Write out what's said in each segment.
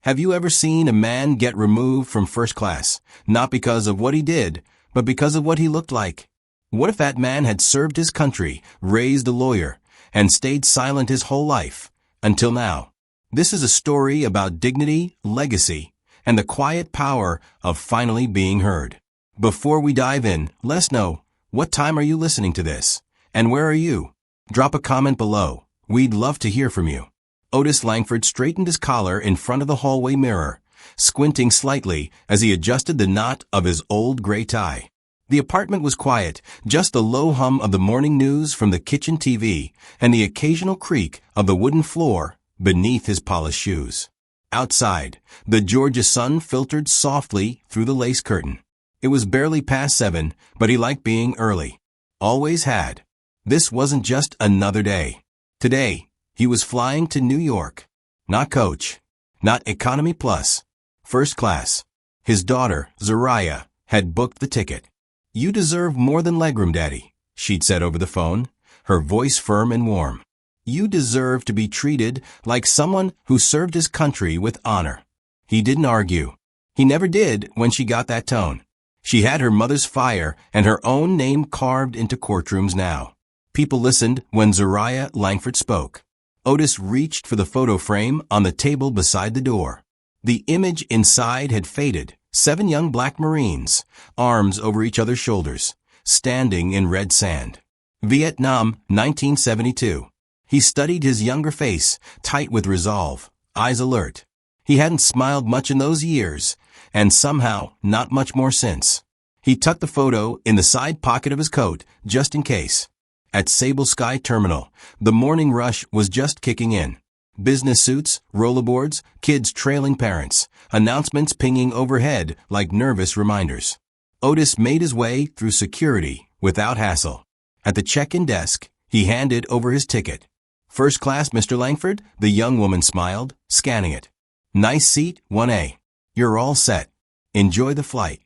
Have you ever seen a man get removed from first class, not because of what he did, but because of what he looked like? What if that man had served his country, raised a lawyer, and stayed silent his whole life, until now? This is a story about dignity, legacy, and the quiet power of finally being heard. Before we dive in, let us know, what time are you listening to this? And where are you? Drop a comment below. We'd love to hear from you. Otis Langford straightened his collar in front of the hallway mirror, squinting slightly as he adjusted the knot of his old gray tie. The apartment was quiet, just the low hum of the morning news from the kitchen TV and the occasional creak of the wooden floor beneath his polished shoes. Outside, the Georgia sun filtered softly through the lace curtain. It was barely past 7, but he liked being early. Always had. This wasn't just another day. Today, he was flying to New York. Not coach. Not economy plus. First class. His daughter, Zariah, had booked the ticket. "You deserve more than legroom, Daddy," she'd said over the phone, her voice firm and warm. "You deserve to be treated like someone who served his country with honor." He didn't argue. He never did when she got that tone. She had her mother's fire and her own name carved into courtrooms now. People listened when Zariah Langford spoke. Otis reached for the photo frame on the table beside the door. The image inside had faded. 7 young black Marines, arms over each other's shoulders, standing in red sand. Vietnam, 1972. He studied his younger face, tight with resolve, eyes alert. He hadn't smiled much in those years, and somehow not much more since. He tucked the photo in the side pocket of his coat, just in case. At Sable Sky Terminal, the morning rush was just kicking in. Business suits, rollerboards, kids trailing parents, announcements pinging overhead like nervous reminders. Otis made his way through security without hassle. At the check-in desk, he handed over his ticket. "First class, Mr. Langford?" the young woman smiled, scanning it. "Nice seat, 1A. You're all set. Enjoy the flight."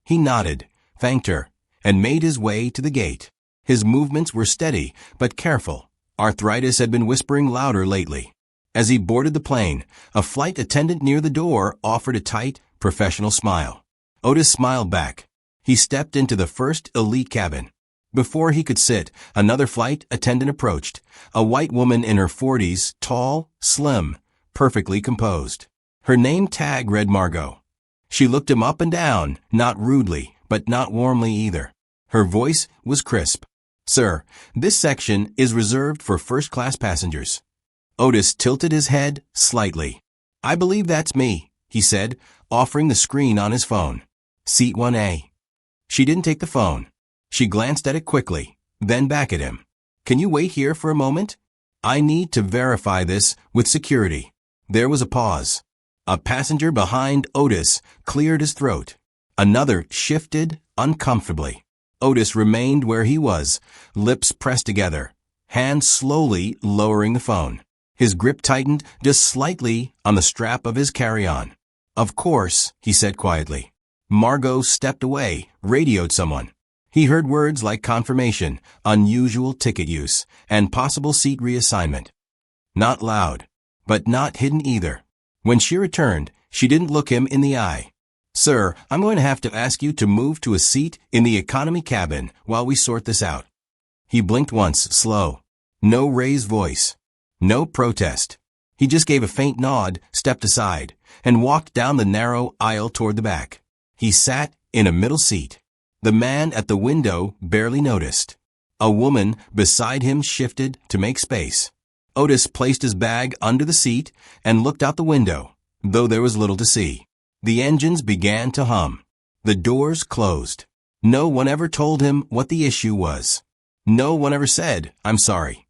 He nodded, thanked her, and made his way to the gate. His movements were steady, but careful. Arthritis had been whispering louder lately. As he boarded the plane, a flight attendant near the door offered a tight, professional smile. Otis smiled back. He stepped into the first elite cabin. Before he could sit, another flight attendant approached, a white woman in her 40s, tall, slim, perfectly composed. Her name tag read Margot. She looked him up and down, not rudely, but not warmly either. Her voice was crisp. "Sir, this section is reserved for first-class passengers." Otis tilted his head slightly. "I believe that's me," he said, offering the screen on his phone. "Seat 1A. She didn't take the phone. She glanced at it quickly, then back at him. "Can you wait here for a moment? I need to verify this with security." There was a pause. A passenger behind Otis cleared his throat. Another shifted uncomfortably. Otis remained where he was, lips pressed together, hands slowly lowering the phone. His grip tightened just slightly on the strap of his carry-on. "Of course," he said quietly. Margot stepped away, radioed someone. He heard words like confirmation, unusual ticket use, and possible seat reassignment. Not loud, but not hidden either. When she returned, she didn't look him in the eye. "Sir, I'm going to have to ask you to move to a seat in the economy cabin while we sort this out." He blinked once, slow. No raised voice. No protest. He just gave a faint nod, stepped aside, and walked down the narrow aisle toward the back. He sat in a middle seat. The man at the window barely noticed. A woman beside him shifted to make space. Otis placed his bag under the seat and looked out the window, though there was little to see. The engines began to hum. The doors closed. No one ever told him what the issue was. No one ever said, "I'm sorry."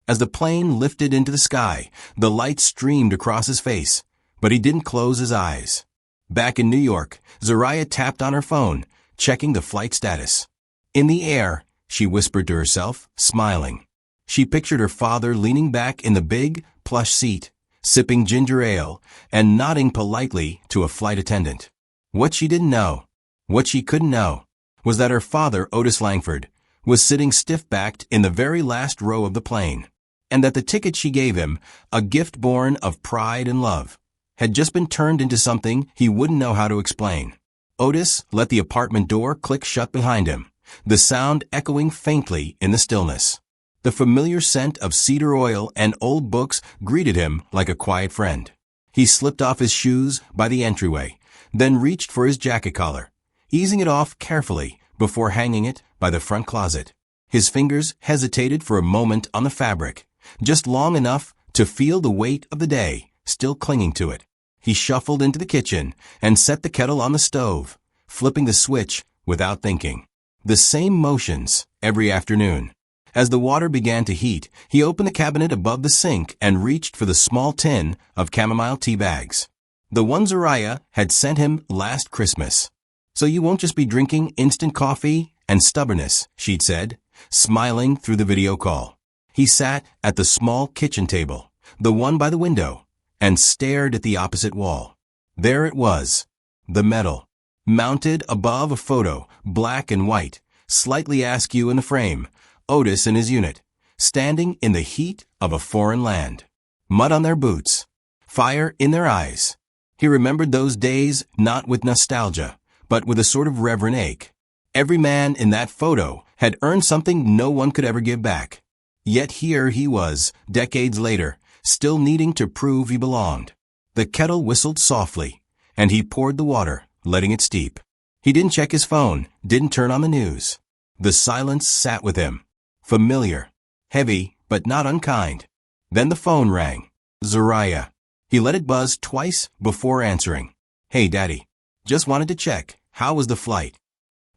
As the plane lifted into the sky, the light streamed across his face, but he didn't close his eyes. Back in New York, Zariah tapped on her phone, checking the flight status. "In the air," she whispered to herself, smiling. She pictured her father leaning back in the big, plush seat, sipping ginger ale, and nodding politely to a flight attendant. What she didn't know, what she couldn't know, was that her father, Otis Langford, was sitting stiff-backed in the very last row of the plane, and that the ticket she gave him, a gift born of pride and love, had just been turned into something he wouldn't know how to explain. Otis let the apartment door click shut behind him, the sound echoing faintly in the stillness. The familiar scent of cedar oil and old books greeted him like a quiet friend. He slipped off his shoes by the entryway, then reached for his jacket collar, easing it off carefully before hanging it by the front closet. His fingers hesitated for a moment on the fabric, just long enough to feel the weight of the day still clinging to it. He shuffled into the kitchen and set the kettle on the stove, flipping the switch without thinking. The same motions every afternoon. As the water began to heat, he opened the cabinet above the sink and reached for the small tin of chamomile tea bags. The one Zariah had sent him last Christmas. "So you won't just be drinking instant coffee and stubbornness," she'd said, smiling through the video call. He sat at the small kitchen table, the one by the window, and stared at the opposite wall. There it was, the medal, mounted above a photo, black and white, slightly askew in the frame, Otis and his unit, standing in the heat of a foreign land. Mud on their boots, fire in their eyes. He remembered those days not with nostalgia, but with a sort of reverent ache. Every man in that photo had earned something no one could ever give back. Yet here he was, decades later, still needing to prove he belonged. The kettle whistled softly, and he poured the water, letting it steep. He didn't check his phone, didn't turn on the news. The silence sat with him. Familiar, heavy, but not unkind. Then the phone rang. Zariah. He let it buzz twice before answering. "Hey, Daddy. Just wanted to check. How was the flight?"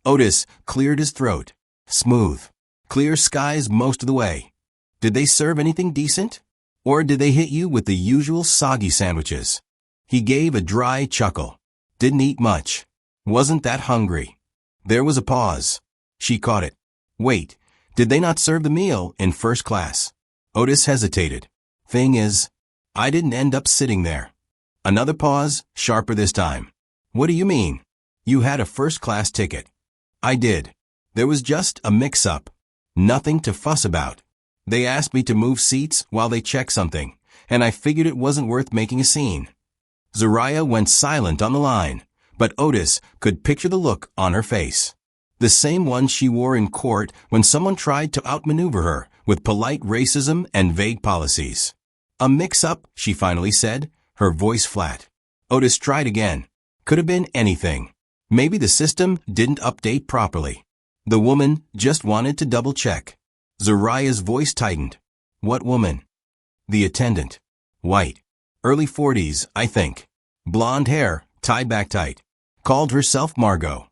Otis cleared his throat. Smooth. Clear skies most of the way. "Did they serve anything decent? Or did they hit you with the usual soggy sandwiches?" He gave a dry chuckle. "Didn't eat much. Wasn't that hungry." There was a pause. She caught it. "Wait. Did they not serve the meal in first class?" Otis hesitated. "Thing is, I didn't end up sitting there." Another pause, sharper this time. "What do you mean? You had a first-class ticket." "I did. There was just a mix-up. Nothing to fuss about. They asked me to move seats while they checked something, and I figured it wasn't worth making a scene." Zariah went silent on the line, but Otis could picture the look on her face. The same one she wore in court when someone tried to outmaneuver her with polite racism and vague policies. "A mix-up," she finally said, her voice flat. Otis tried again. Could have been anything. Maybe the system didn't update properly. The woman just wanted to double-check. Zariah's voice tightened. "What woman?" "The attendant. White. Early 40s, I think. Blonde hair, tied back tight. Called herself Margot."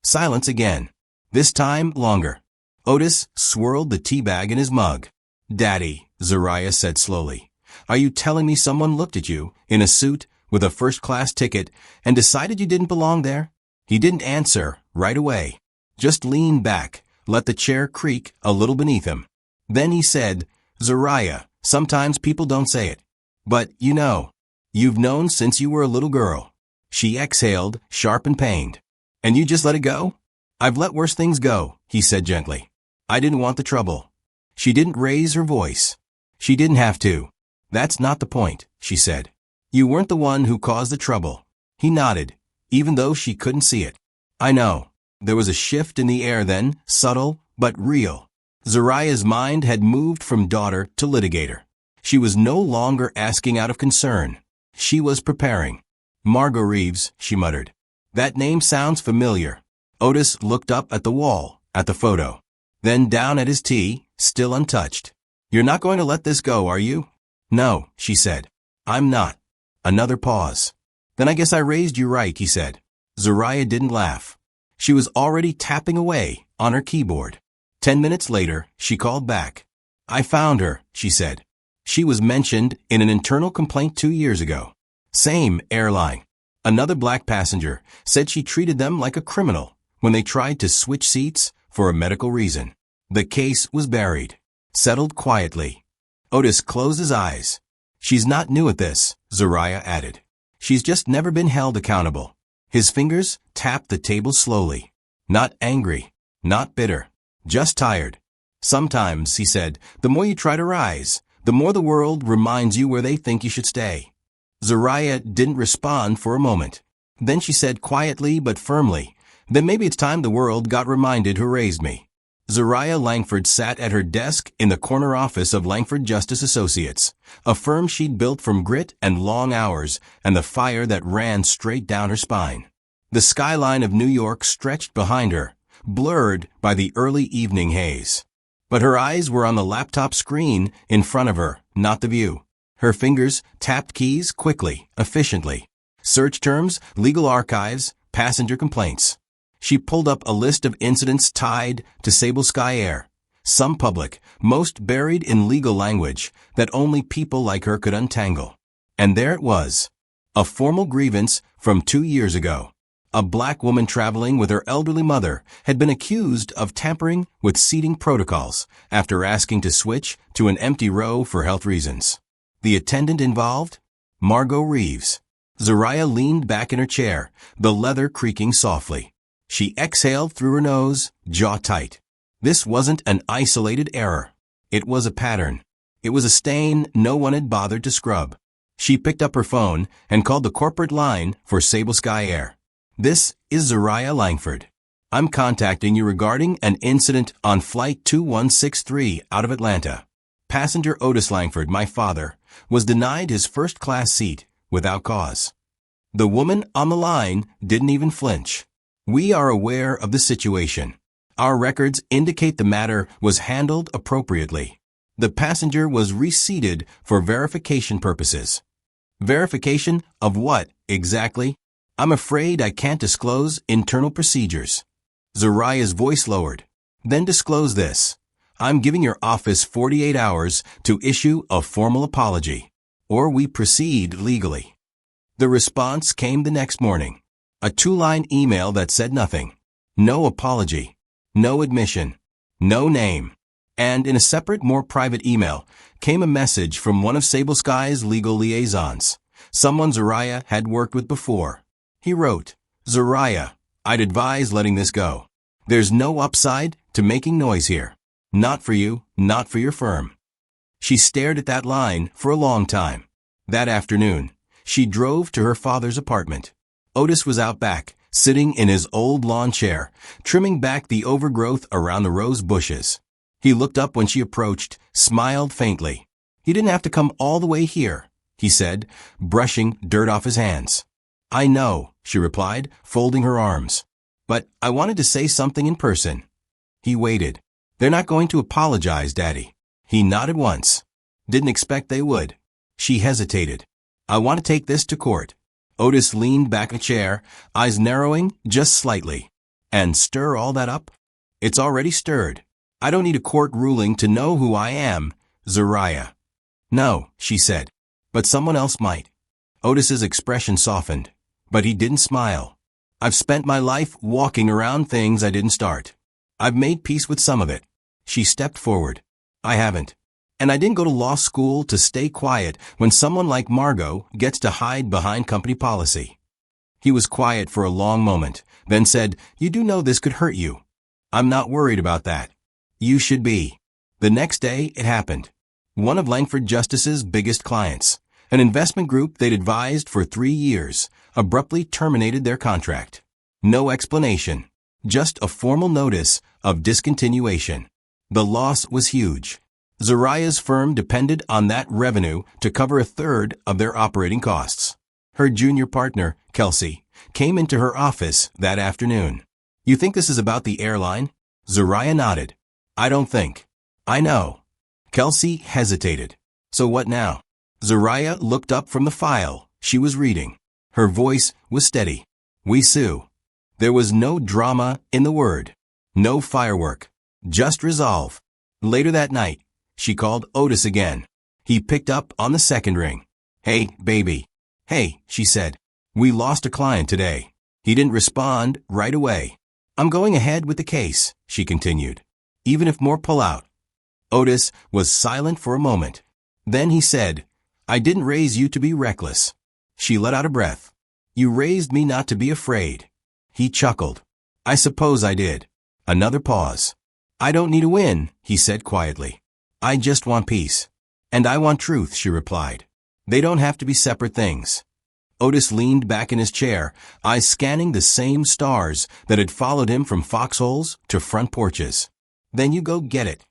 Silence again. This time longer. Otis swirled the tea bag in his mug. "Daddy," Zariah said slowly, "are you telling me someone looked at you, in a suit, with a first-class ticket, and decided you didn't belong there?" He didn't answer right away. Just leaned back, let the chair creak a little beneath him. Then he said, "Zariah, sometimes people don't say it. But, you know, you've known since you were a little girl." She exhaled, sharp and pained. "And you just let it go?" "I've let worse things go," he said gently. "I didn't want the trouble." She didn't raise her voice. She didn't have to. "That's not the point," she said. "You weren't the one who caused the trouble." He nodded, even though she couldn't see it. "I know." There was a shift in the air then, subtle but real. Zariah's mind had moved from daughter to litigator. She was no longer asking out of concern. She was preparing. "Margot Reeves," she muttered. "That name sounds familiar." Otis looked up at the wall, at the photo. Then down at his tea, still untouched. "You're not going to let this go, are you?" "No," she said. "I'm not." Another pause. "Then I guess I raised you right," he said. Zariah didn't laugh. She was already tapping away on her keyboard. 10 minutes later, she called back. "I found her," she said. She was mentioned in an internal complaint 2 years ago. Same airline. Another black passenger said she treated them like a criminal when they tried to switch seats for a medical reason. The case was buried, settled quietly. Otis closed his eyes. "She's not new at this," Zariah added. "She's just never been held accountable." His fingers tapped the table slowly. Not angry, not bitter, just tired. "Sometimes," he said, "the more you try to rise, the more the world reminds you where they think you should stay." Zariah didn't respond for a moment. Then she said quietly but firmly, "Then maybe it's time the world got reminded who raised me." Zariah Langford sat at her desk in the corner office of Langford Justice Associates, a firm she'd built from grit and long hours and the fire that ran straight down her spine. The skyline of New York stretched behind her, blurred by the early evening haze. But her eyes were on the laptop screen in front of her, not the view. Her fingers tapped keys quickly, efficiently. Search terms, legal archives, passenger complaints. She pulled up a list of incidents tied to Sable Sky Air, some public, most buried in legal language that only people like her could untangle. And there it was, a formal grievance from 2 years ago. A black woman traveling with her elderly mother had been accused of tampering with seating protocols after asking to switch to an empty row for health reasons. The attendant involved? Margot Reeves. Zariah leaned back in her chair, the leather creaking softly. She exhaled through her nose, jaw tight. This wasn't an isolated error. It was a pattern. It was a stain no one had bothered to scrub. She picked up her phone and called the corporate line for Sable Sky Air. "This is Zariah Langford. I'm contacting you regarding an incident on Flight 2163 out of Atlanta. Passenger Otis Langford, my father, was denied his first-class seat without cause." The woman on the line didn't even flinch. "We are aware of the situation. Our records indicate the matter was handled appropriately. The passenger was reseated for verification purposes." Verification of what, exactly? "I'm afraid I can't disclose internal procedures." Zariah's voice lowered. "Then disclose this. I'm giving your office 48 hours to issue a formal apology, or we proceed legally." The response came the next morning. A 2-line email that said nothing. No apology. No admission. No name. And in a separate, more private email came a message from one of Sable Sky's legal liaisons, someone Zariah had worked with before. He wrote, "Zariah, I'd advise letting this go. There's no upside to making noise here. Not for you, not for your firm." She stared at that line for a long time. That afternoon, she drove to her father's apartment. Otis was out back, sitting in his old lawn chair, trimming back the overgrowth around the rose bushes. He looked up when she approached, smiled faintly. "You didn't have to come all the way here," he said, brushing dirt off his hands. "I know," she replied, folding her arms. "But I wanted to say something in person." He waited. "They're not going to apologize, Daddy." He nodded once. "Didn't expect they would." She hesitated. "I want to take this to court." Otis leaned back in a chair, eyes narrowing just slightly. "And stir all that up?" "It's already stirred. I don't need a court ruling to know who I am, Zariah." "No," she said. "But someone else might." Otis's expression softened, but he didn't smile. "I've spent my life walking around things I didn't start. I've made peace with some of it." She stepped forward. "I haven't. And I didn't go to law school to stay quiet when someone like Margot gets to hide behind company policy." He was quiet for a long moment, then said, "You do know this could hurt you." "I'm not worried about that." "You should be." The next day, it happened. One of Langford Justice's biggest clients, an investment group they'd advised for 3 years, abruptly terminated their contract. No explanation, just a formal notice of discontinuation. The loss was huge. Zariah's firm depended on that revenue to cover a third of their operating costs. Her junior partner, Kelsey, came into her office that afternoon. "You think this is about the airline?" Zariah nodded. "I don't think." "I know." Kelsey hesitated. "So what now?" Zariah looked up from the file she was reading. Her voice was steady. "We sue." There was no drama in the word. No firework. Just resolve. Later that night, she called Otis again. He picked up on the second ring. "Hey, baby." "Hey," she said. "We lost a client today." He didn't respond right away. "I'm going ahead with the case," she continued, "even if more pull out." Otis was silent for a moment. Then he said, "I didn't raise you to be reckless." She let out a breath. "You raised me not to be afraid." He chuckled. "I suppose I did." Another pause. "I don't need a win," he said quietly. "I just want peace." "And I want truth," she replied. They don't have to be separate things. Otis leaned back in his chair, eyes scanning the same stars that had followed him from foxholes to front porches. Then you go get it.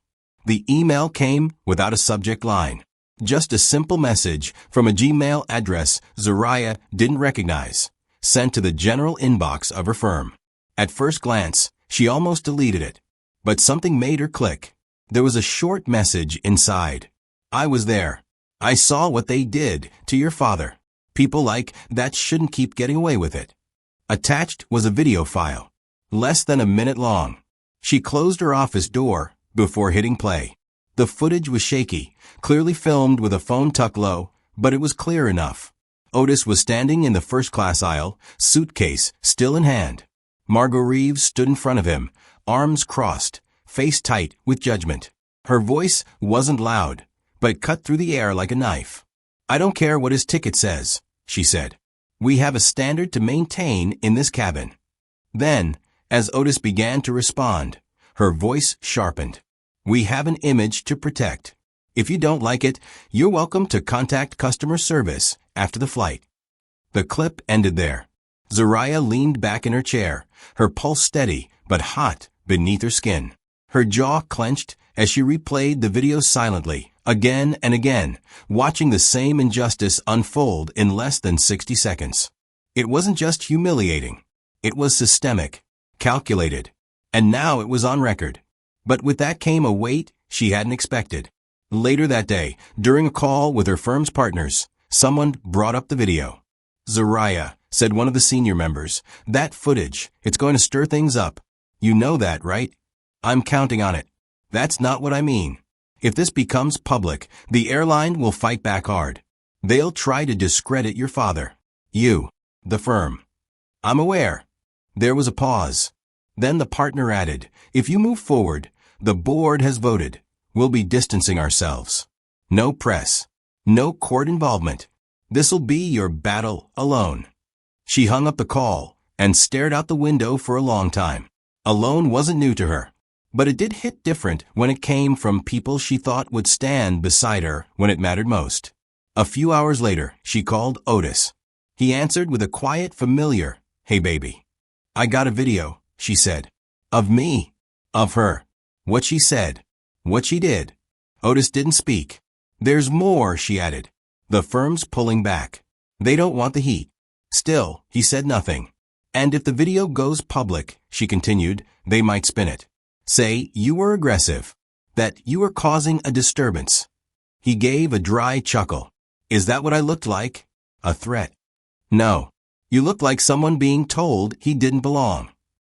The email came without a subject line. Just a simple message from a Gmail address Zariah didn't recognize, sent to the general inbox of her firm. At first glance, she almost deleted it. But something made her click. There was a short message inside. I was there. I saw what they did to your father. People like that shouldn't keep getting away with it. Attached was a video file, less than a minute long. She closed her office door before hitting play. The footage was shaky, clearly filmed with a phone tucked low, but it was clear enough. Otis was standing in the first-class aisle, suitcase still in hand. Margot Reeves stood in front of him, arms crossed, face tight with judgment. Her voice wasn't loud, but cut through the air like a knife. I don't care what his ticket says, she said. We have a standard to maintain in this cabin. Then, as Otis began to respond, her voice sharpened. We have an image to protect. If you don't like it, you're welcome to contact customer service after the flight. The clip ended there. Zariah leaned back in her chair, her pulse steady but hot beneath her skin. Her jaw clenched as she replayed the video silently, again and again, watching the same injustice unfold in less than 60 seconds. It wasn't just humiliating. It was systemic, calculated, and now it was on record. But with that came a weight she hadn't expected. Later that day, during a call with her firm's partners, someone brought up the video. Zariah, said one of the senior members, that footage, it's going to stir things up. You know that, right? I'm counting on it. That's not what I mean. If this becomes public, the airline will fight back hard. They'll try to discredit your father. You, the firm. I'm aware. There was a pause. Then the partner added, if you move forward, the board has voted. We'll be distancing ourselves. No press. No court involvement. This'll be your battle alone. She hung up the call and stared out the window for a long time. Alone wasn't new to her, but it did hit different when it came from people she thought would stand beside her when it mattered most. A few hours later, she called Otis. He answered with a quiet, familiar, hey baby. I got a video, she said. Of me. Of her. What she said. What she did. Otis didn't speak. There's more, she added. The firm's pulling back. They don't want the heat. Still, he said nothing. And if the video goes public, she continued, they might spin it. Say you were aggressive. That you were causing a disturbance. He gave a dry chuckle. Is that what I looked like? A threat? No. You looked like someone being told he didn't belong.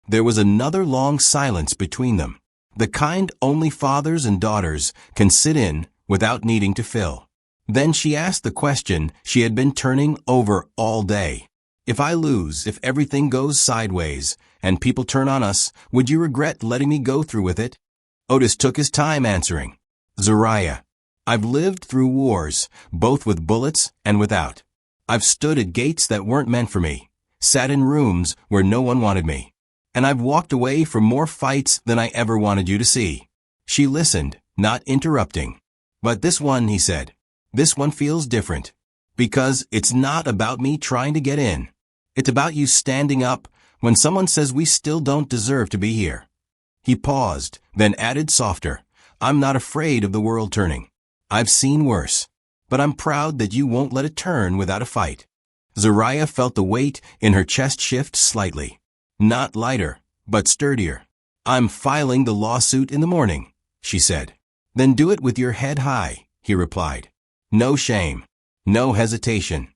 There was another long silence between them. The kind only fathers and daughters can sit in without needing to fill. Then she asked the question she had been turning over all day. If I lose, if everything goes sideways, and people turn on us, would you regret letting me go through with it? Otis took his time answering. Zariah, I've lived through wars, both with bullets and without. I've stood at gates that weren't meant for me, sat in rooms where no one wanted me. And I've walked away from more fights than I ever wanted you to see. She listened, not interrupting. But this one, he said, this one feels different. Because it's not about me trying to get in. It's about you standing up when someone says we still don't deserve to be here. He paused, then added softer, I'm not afraid of the world turning. I've seen worse. But I'm proud that you won't let it turn without a fight. Zariah felt the weight in her chest shift slightly. Not lighter, but sturdier. I'm filing the lawsuit in the morning, she said. Then do it with your head high, he replied. No shame. No hesitation.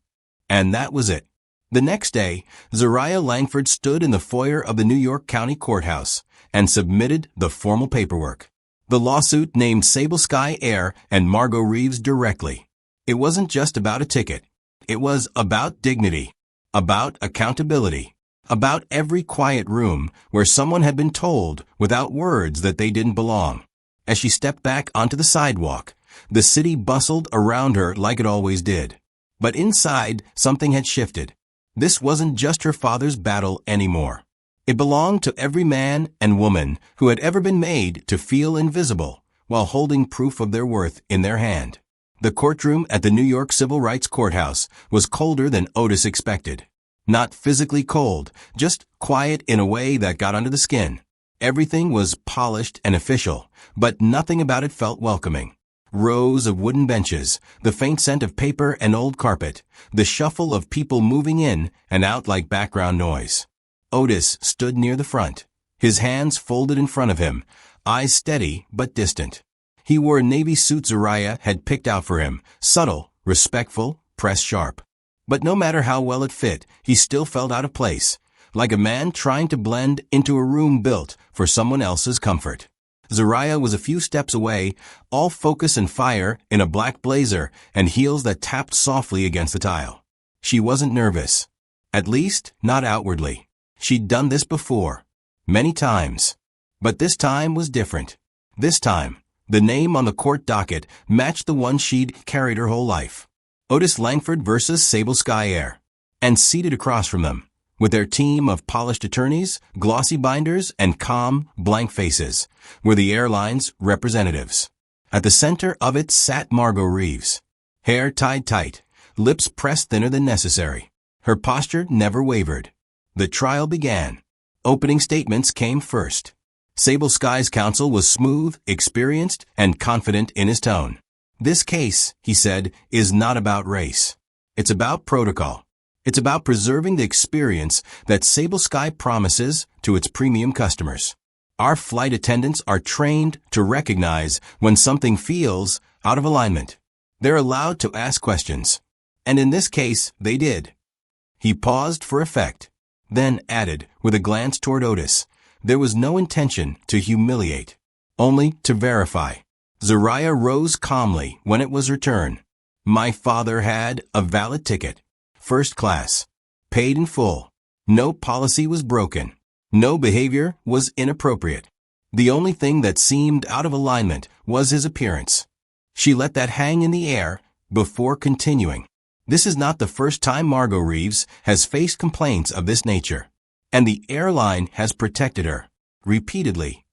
And that was it. The next day, Zariah Langford stood in the foyer of the New York County Courthouse and submitted the formal paperwork. The lawsuit named Sable Sky Air and Margot Reeves directly. It wasn't just about a ticket. It was about dignity, about accountability, about every quiet room where someone had been told without words that they didn't belong. As she stepped back onto the sidewalk, the city bustled around her like it always did. But inside, something had shifted. This wasn't just her father's battle anymore. It belonged to every man and woman who had ever been made to feel invisible while holding proof of their worth in their hand. The courtroom at the New York Civil Rights Courthouse was colder than Otis expected. Not physically cold, just quiet in a way that got under the skin. Everything was polished and official, but nothing about it felt welcoming. Rows of wooden benches, the faint scent of paper and old carpet, the shuffle of people moving in and out like background noise. Otis stood near the front, his hands folded in front of him, eyes steady but distant. He wore a navy suit Zariah had picked out for him, subtle, respectful, pressed sharp. But no matter how well it fit, he still felt out of place, like a man trying to blend into a room built for someone else's comfort. Zariah was a few steps away, all focus and fire, in a black blazer and heels that tapped softly against the tile. She wasn't nervous. At least, not outwardly. She'd done this before. Many times. But this time was different. This time, the name on the court docket matched the one she'd carried her whole life. Otis Langford versus Sable Sky Air. And seated across from them, with their team of polished attorneys, glossy binders, and calm, blank faces, were the airline's representatives. At the center of it sat Margot Reeves. Hair tied tight, lips pressed thinner than necessary. Her posture never wavered. The trial began. Opening statements came first. Sable Sky's counsel was smooth, experienced, and confident in his tone. "This case," he said, "is not about race. It's about protocol. It's about preserving the experience that Sable Sky promises to its premium customers. Our flight attendants are trained to recognize when something feels out of alignment. They're allowed to ask questions. And in this case, they did." He paused for effect, then added, with a glance toward Otis, "There was no intention to humiliate, only to verify." Zariah rose calmly when it was her turn. "My father had a valid ticket. First class. Paid in full. No policy was broken. No behavior was inappropriate. The only thing that seemed out of alignment was his appearance." She let that hang in the air before continuing. "This is not the first time Margot Reeves has faced complaints of this nature. And the airline has protected her. Repeatedly."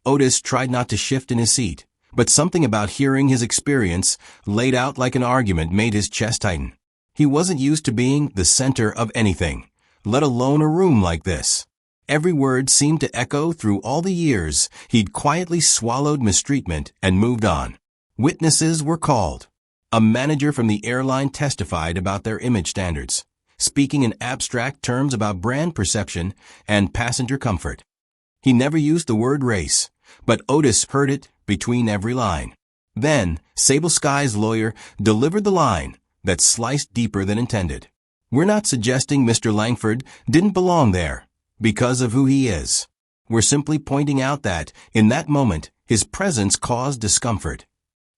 Otis tried not to shift in his seat, but something about hearing his experience laid out like an argument made his chest tighten. He wasn't used to being the center of anything, let alone a room like this. Every word seemed to echo through all the years he'd quietly swallowed mistreatment and moved on. Witnesses were called. A manager from the airline testified about their image standards, speaking in abstract terms about brand perception and passenger comfort. He never used the word race, but Otis heard it between every line. Then, Sable Sky's lawyer delivered the line that sliced deeper than intended. "We're not suggesting Mr. Langford didn't belong there because of who he is. We're simply pointing out that, in that moment, his presence caused discomfort."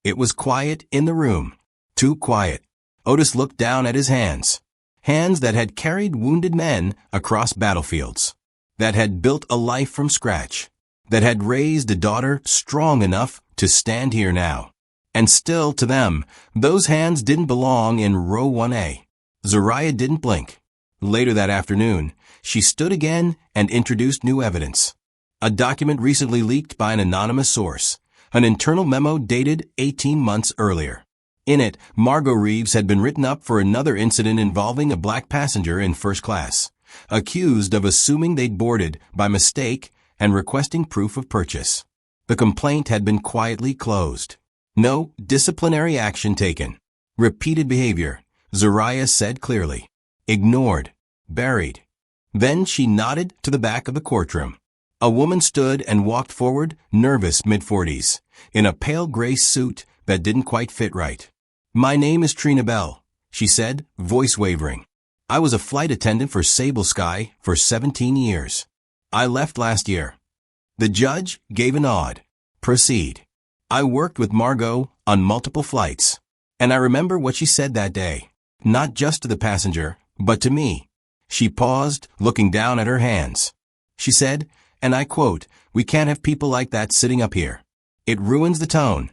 It was quiet in the room. Too quiet. Otis looked down at his hands. Hands that had carried wounded men across battlefields. That had built a life from scratch. That had raised a daughter strong enough to stand here now. And still, to them, those hands didn't belong in row 1A. Zariah didn't blink. Later that afternoon, she stood again and introduced new evidence. A document recently leaked by an anonymous source. An internal memo dated 18 months earlier. In it, Margot Reeves had been written up for another incident involving a black passenger in first class, accused of assuming they'd boarded by mistake and requesting proof of purchase. The complaint had been quietly closed. No disciplinary action taken. Repeated behavior, Zariah said clearly. Ignored. Buried. Then she nodded to the back of the courtroom. A woman stood and walked forward, nervous mid-40s, in a pale gray suit that didn't quite fit right. "My name is Trina Bell," she said, voice wavering. "I was a flight attendant for Sable Sky for 17 years. I left last year." The judge gave a nod. "Proceed." "I worked with Margot on multiple flights, and I remember what she said that day, not just to the passenger, but to me." She paused, looking down at her hands. She said, and I quote, "We can't have people like that sitting up here. It ruins the tone."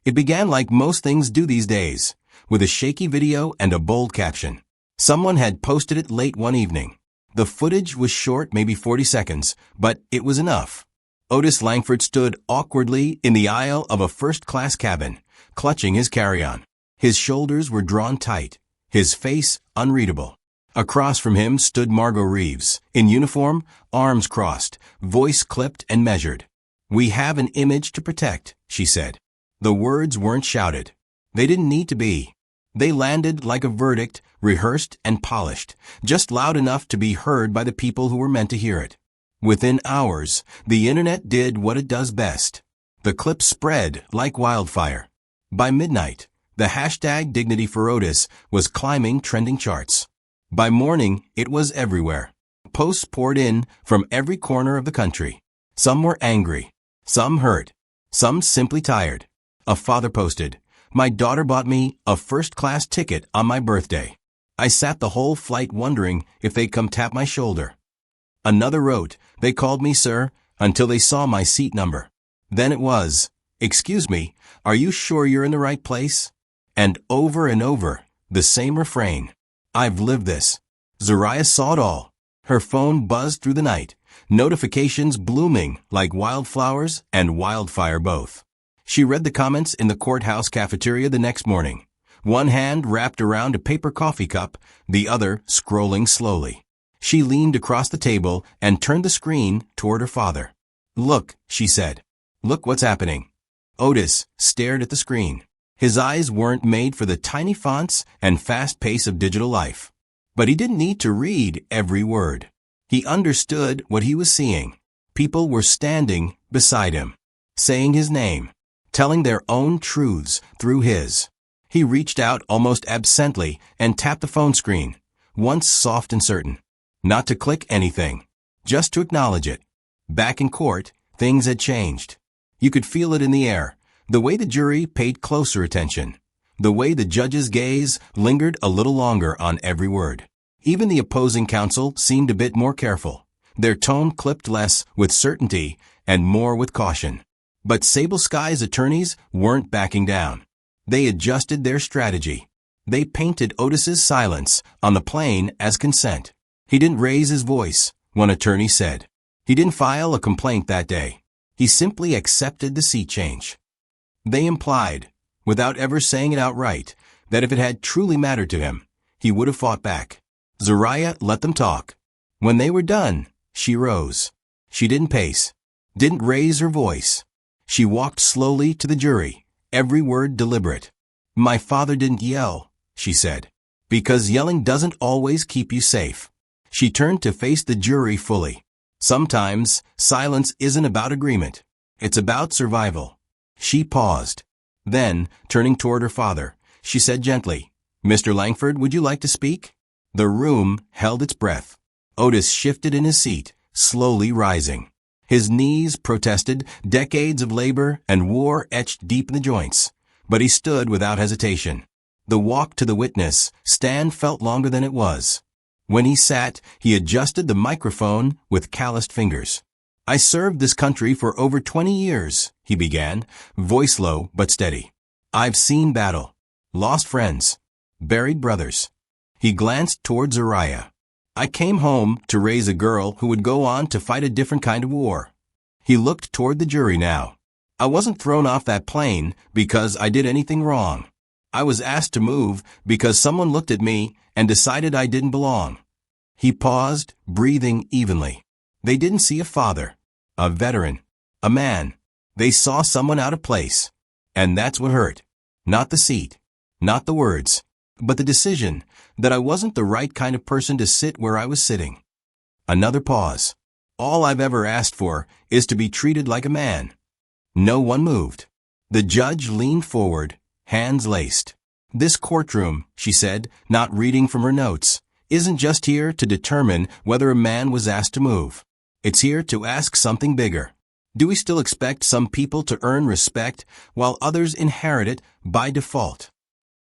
It began like most things do these days, with a shaky video and a bold caption. Someone had posted it late one evening. The footage was short, maybe 40 seconds, but it was enough. Otis Langford stood awkwardly in the aisle of a first-class cabin, clutching his carry-on. His shoulders were drawn tight, his face unreadable. Across from him stood Margot Reeves, in uniform, arms crossed, voice clipped and measured. "We have an image to protect," she said. The words weren't shouted. They didn't need to be. They landed like a verdict, rehearsed and polished, just loud enough to be heard by the people who were meant to hear it. Within hours, the internet did what it does best. The clip spread like wildfire. By midnight, the hashtag Dignity for Otis was climbing trending charts. By morning, it was everywhere. Posts poured in from every corner of the country. Some were angry, some hurt, some simply tired. A father posted, "My daughter bought me a first-class ticket on my birthday. I sat the whole flight wondering if they'd come tap my shoulder." Another wrote, "They called me sir until they saw my seat number. Then it was, 'Excuse me, are you sure you're in the right place?' And over, the same refrain. I've lived this." Zariah saw it all. Her phone buzzed through the night, notifications blooming like wildflowers and wildfire both. She read the comments in the courthouse cafeteria the next morning, one hand wrapped around a paper coffee cup, the other scrolling slowly. She leaned across the table and turned the screen toward her father. "Look," she said. "Look what's happening." Otis stared at the screen. His eyes weren't made for the tiny fonts and fast pace of digital life. But he didn't need to read every word. He understood what he was seeing. People were standing beside him, saying his name, telling their own truths through his. He reached out almost absently and tapped the phone screen, once soft and certain. Not to click anything, just to acknowledge it. Back in court, things had changed. You could feel it in the air, the way the jury paid closer attention, the way the judge's gaze lingered a little longer on every word. Even the opposing counsel seemed a bit more careful. Their tone clipped less with certainty and more with caution. But Sable Sky's attorneys weren't backing down. They adjusted their strategy. They painted Otis's silence on the plane as consent. He didn't raise his voice, one attorney said. He didn't file a complaint that day. He simply accepted the seat change. They implied, without ever saying it outright, that if it had truly mattered to him, he would have fought back. Zariah let them talk. When they were done, she rose. She didn't pace, didn't raise her voice. She walked slowly to the jury, every word deliberate. "My father didn't yell," she said, "because yelling doesn't always keep you safe." She turned to face the jury fully. Sometimes, silence isn't about agreement. It's about survival. She paused. Then, turning toward her father, she said gently, "Mr. Langford, would you like to speak?" The room held its breath. Otis shifted in his seat, slowly rising. His knees protested, decades of labor and war etched deep in the joints. But he stood without hesitation. The walk to the witness stand felt longer than it was. When he sat, he adjusted the microphone with calloused fingers. "I served this country for over 20 years, he began, voice low but steady. "I've seen battle, lost friends, buried brothers." He glanced toward Zariah. "I came home to raise a girl who would go on to fight a different kind of war." He looked toward the jury now. "I wasn't thrown off that plane because I did anything wrong. I was asked to move because someone looked at me and decided I didn't belong." He paused, breathing evenly. They didn't see a father, a veteran, a man. They saw someone out of place. And that's what hurt. Not the seat, not the words, but the decision that I wasn't the right kind of person to sit where I was sitting. Another pause. "All I've ever asked for is to be treated like a man." No one moved. The judge leaned forward, hands laced. "This courtroom," she said, not reading from her notes, "isn't just here to determine whether a man was asked to move. It's here to ask something bigger. Do we still expect some people to earn respect while others inherit it by default?"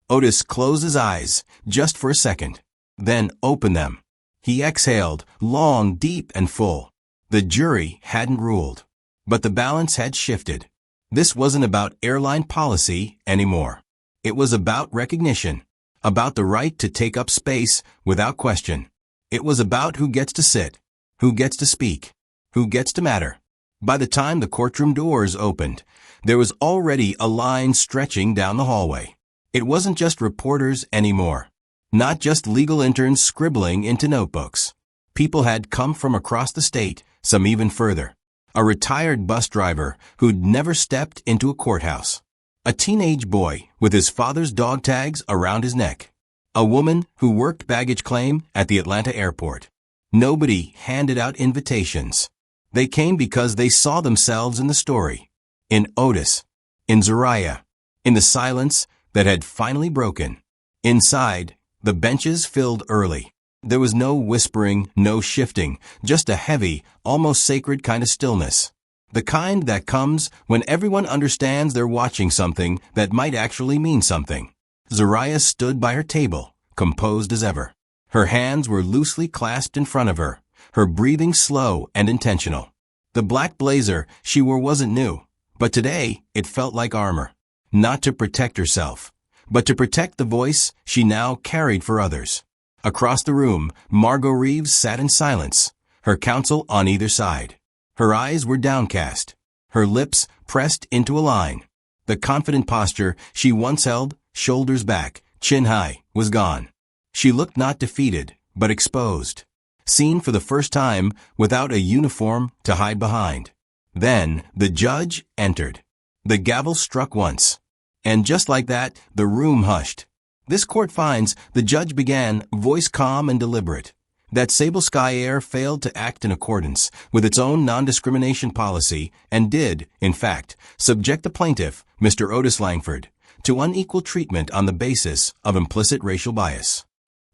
Otis closed his eyes, just for a second, then opened them. He exhaled, long, deep, and full. The jury hadn't ruled, but the balance had shifted. This wasn't about airline policy anymore. It was about recognition, about the right to take up space without question. It was about who gets to sit, who gets to speak, who gets to matter. By the time the courtroom doors opened, there was already a line stretching down the hallway. It wasn't just reporters anymore. Not just legal interns scribbling into notebooks. People had come from across the state, some even further. A retired bus driver who'd never stepped into a courthouse. A teenage boy with his father's dog tags around his neck. A woman who worked baggage claim at the Atlanta airport. Nobody handed out invitations. They came because they saw themselves in the story. In Otis. In Zariah. In the silence that had finally broken. Inside, the benches filled early. There was no whispering, no shifting, just a heavy, almost sacred kind of stillness. The kind that comes when everyone understands they're watching something that might actually mean something. Zariah stood by her table, composed as ever. Her hands were loosely clasped in front of her, her breathing slow and intentional. The black blazer she wore wasn't new, but today it felt like armor. Not to protect herself, but to protect the voice she now carried for others. Across the room, Margot Reeves sat in silence, her counsel on either side. Her eyes were downcast, her lips pressed into a line. The confident posture she once held, shoulders back, chin high, was gone. She looked not defeated, but exposed. Seen for the first time without a uniform to hide behind. Then the judge entered. The gavel struck once. And just like that, the room hushed. This court finds, the judge began, voice calm and deliberate, that Sable Sky Air failed to act in accordance with its own non-discrimination policy and did, in fact, subject the plaintiff, Mr. Otis Langford, to unequal treatment on the basis of implicit racial bias.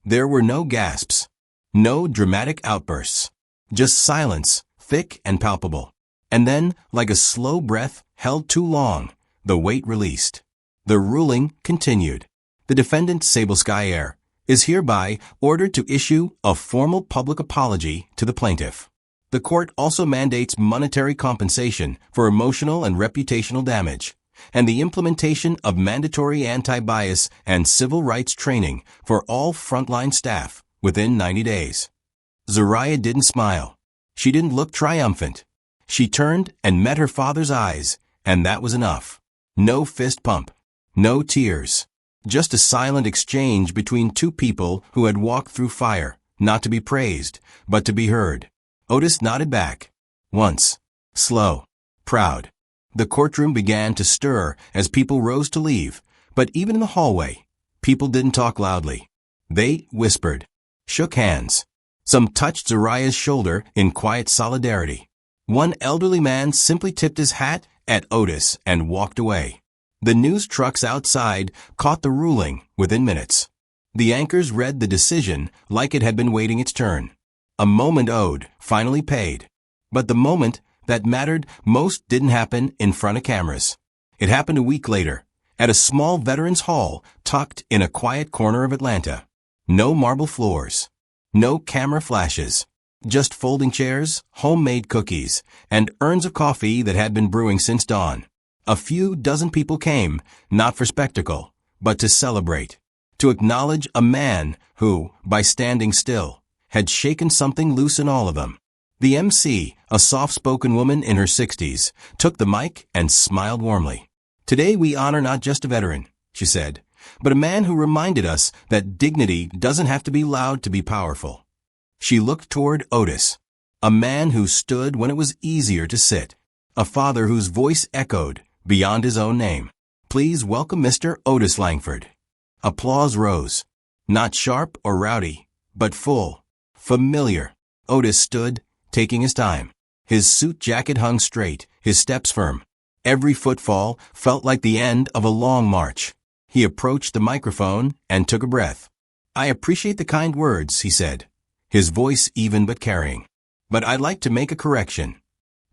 There were no gasps, no dramatic outbursts, just silence, thick and palpable. And then, like a slow breath held too long, the weight released. The ruling continued. The defendant, Sable Sky Air, is hereby ordered to issue a formal public apology to the plaintiff. The court also mandates monetary compensation for emotional and reputational damage, and the implementation of mandatory anti-bias and civil rights training for all frontline staff within 90 days. Zariah didn't smile. She didn't look triumphant. She turned and met her father's eyes, and that was enough. No fist pump. No tears. Just a silent exchange between two people who had walked through fire, not to be praised, but to be heard. Otis nodded back. Once. Slow. Proud. The courtroom began to stir as people rose to leave, but even in the hallway, people didn't talk loudly. They whispered. Shook hands. Some touched Zariah's shoulder in quiet solidarity. One elderly man simply tipped his hat at Otis and walked away. The news trucks outside caught the ruling within minutes. The anchors read the decision like it had been waiting its turn. A moment owed, finally paid. But the moment that mattered most didn't happen in front of cameras. It happened a week later, at a small veterans hall tucked in a quiet corner of Atlanta. No marble floors. No camera flashes. Just folding chairs, homemade cookies, and urns of coffee that had been brewing since dawn. A few dozen people came, not for spectacle, but to celebrate. To acknowledge a man who, by standing still, had shaken something loose in all of them. The MC, a soft-spoken woman in her 60s, took the mic and smiled warmly. Today we honor not just a veteran, she said, but a man who reminded us that dignity doesn't have to be loud to be powerful. She looked toward Otis, a man who stood when it was easier to sit, a father whose voice echoed beyond his own name. Please welcome Mr. Otis Langford. Applause rose. Not sharp or rowdy, but full, familiar. Otis stood, taking his time. His suit jacket hung straight, his steps firm. Every footfall felt like the end of a long march. He approached the microphone and took a breath. I appreciate the kind words, he said, his voice even but carrying. But I'd like to make a correction.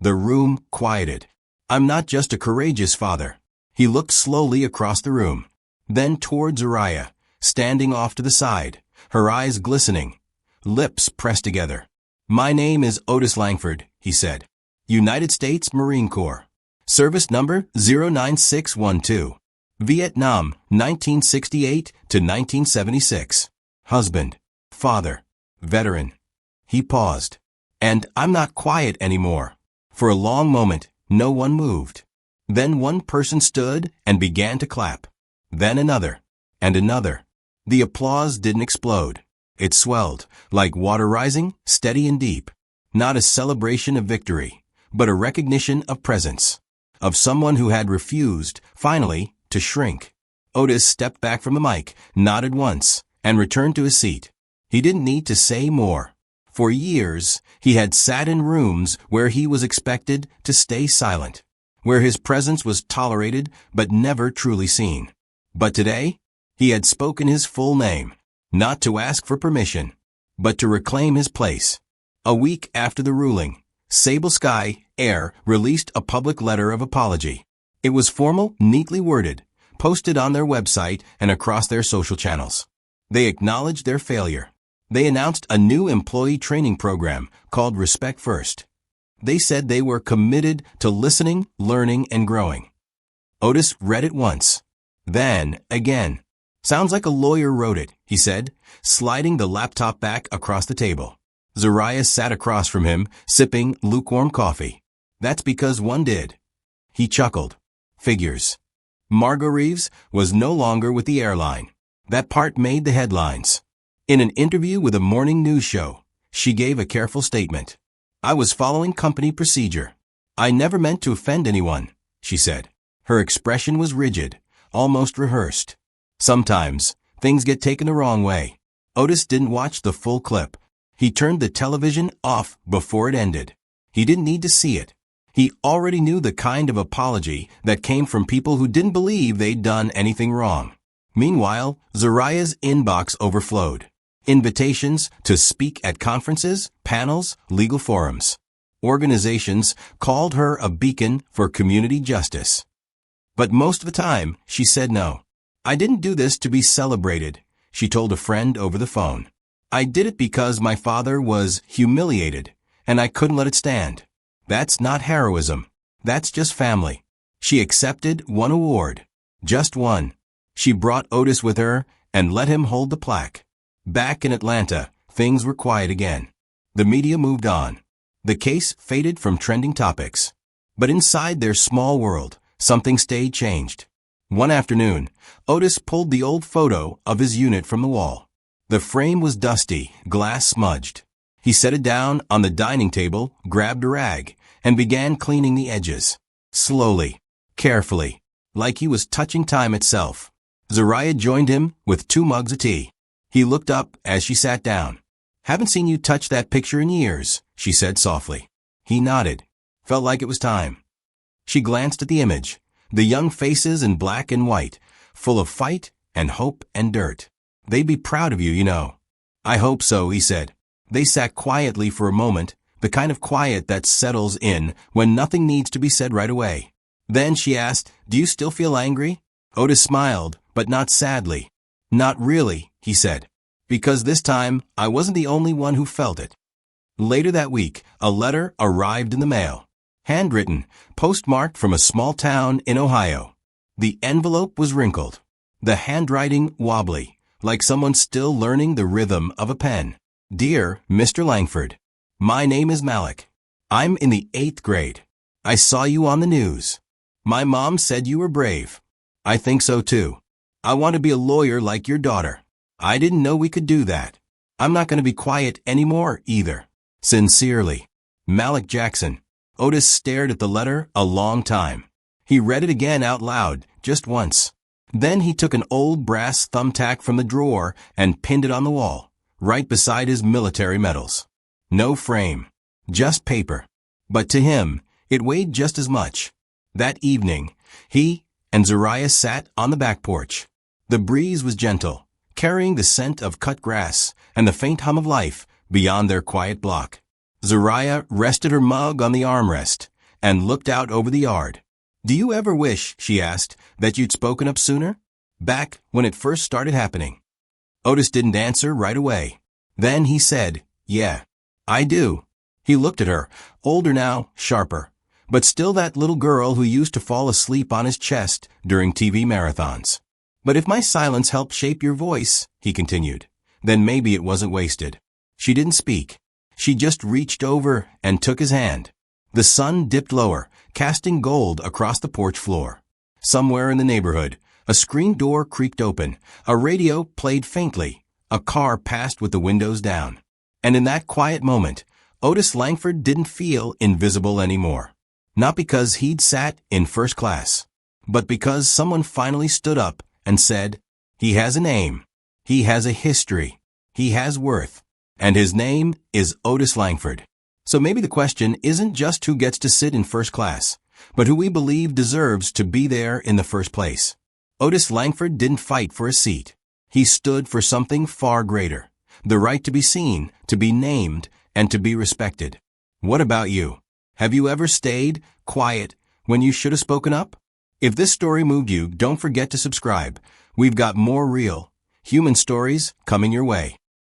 The room quieted. I'm not just a courageous father. He looked slowly across the room, then toward Zariah, standing off to the side, her eyes glistening, lips pressed together. My name is Otis Langford, he said. United States Marine Corps. Service number 09612. Vietnam, 1968 to 1976. Husband. Father. Veteran. He paused. And I'm not quiet anymore. For a long moment, no one moved. Then one person stood and began to clap. Then another. and another. The applause didn't explode. It swelled, like water rising, steady and deep. Not a celebration of victory, but a recognition of presence. Of someone who had refused, finally, to shrink. Otis stepped back from the mic, nodded once, and returned to his seat. He didn't need to say more. For years, he had sat in rooms where he was expected to stay silent, where his presence was tolerated but never truly seen. But today, he had spoken his full name, not to ask for permission, but to reclaim his place. A week after the ruling, Sable Sky Air released a public letter of apology. It was formal, neatly worded, posted on their website and across their social channels. They acknowledged their failure. They announced a new employee training program called Respect First. They said they were committed to listening, learning, and growing. Otis read it once. Then, again. Sounds like a lawyer wrote it, he said, sliding the laptop back across the table. Zariah sat across from him, sipping lukewarm coffee. That's because one did. He chuckled. Figures. Margot Reeves was no longer with the airline. That part made the headlines. In an interview with a morning news show, she gave a careful statement. I was following company procedure. I never meant to offend anyone, she said. Her expression was rigid, almost rehearsed. Sometimes, things get taken the wrong way. Otis didn't watch the full clip. He turned the television off before it ended. He didn't need to see it. He already knew the kind of apology that came from people who didn't believe they'd done anything wrong. Meanwhile, Zariah's inbox overflowed. Invitations to speak at conferences, panels, legal forums. Organizations called her a beacon for community justice. But most of the time, she said no. I didn't do this to be celebrated, she told a friend over the phone. I did it because my father was humiliated, and I couldn't let it stand. That's not heroism. That's just family. She accepted one award. Just one. She brought Otis with her and let him hold the plaque. Back in Atlanta, things were quiet again. The media moved on. The case faded from trending topics. But inside their small world, something stayed changed. One afternoon, Otis pulled the old photo of his unit from the wall. The frame was dusty, glass smudged. He set it down on the dining table, grabbed a rag, and began cleaning the edges. Slowly, carefully, like he was touching time itself. Zariah joined him with 2 mugs of tea. He looked up as she sat down. Haven't seen you touch that picture in years, she said softly. He nodded. Felt like it was time. She glanced at the image, the young faces in black and white, full of fight and hope and dirt. They'd be proud of you, you know. I hope so, he said. They sat quietly for a moment, the kind of quiet that settles in when nothing needs to be said right away. Then she asked, Do you still feel angry? Otis smiled, but not sadly. Not really, he said. Because this time, I wasn't the only one who felt it. Later that week, a letter arrived in the mail. Handwritten, postmarked from a small town in Ohio. The envelope was wrinkled. The handwriting wobbly, like someone still learning the rhythm of a pen. Dear Mr. Langford, my name is Malik. I'm in the 8th grade. I saw you on the news. My mom said you were brave. I think so too. I want to be a lawyer like your daughter. I didn't know we could do that. I'm not going to be quiet anymore either. Sincerely, Malik Jackson. Otis stared at the letter a long time. He read it again out loud, just once. Then he took an old brass thumbtack from the drawer and pinned it on the wall, right beside his military medals. No frame, just paper. But to him, it weighed just as much. That evening, he and Zariah sat on the back porch. The breeze was gentle, carrying the scent of cut grass and the faint hum of life beyond their quiet block. Zariah rested her mug on the armrest and looked out over the yard. Do you ever wish, she asked, that you'd spoken up sooner? Back when it first started happening. Otis didn't answer right away. Then he said, Yeah, I do. He looked at her, older now, sharper, but still that little girl who used to fall asleep on his chest during TV marathons. But if my silence helped shape your voice, he continued, then maybe it wasn't wasted. She didn't speak. She just reached over and took his hand. The sun dipped lower, casting gold across the porch floor. Somewhere in the neighborhood, A screen door creaked open, a radio played faintly, a car passed with the windows down. And in that quiet moment, Otis Langford didn't feel invisible anymore. Not because he'd sat in first class, but because someone finally stood up and said, he has a name, he has a history, he has worth, and his name is Otis Langford. So maybe the question isn't just who gets to sit in first class, but who we believe deserves to be there in the first place. Otis Langford didn't fight for a seat. He stood for something far greater, the right to be seen, to be named, and to be respected. What about you? Have you ever stayed quiet when you should have spoken up? If this story moved you, don't forget to subscribe. We've got more real, human stories coming your way.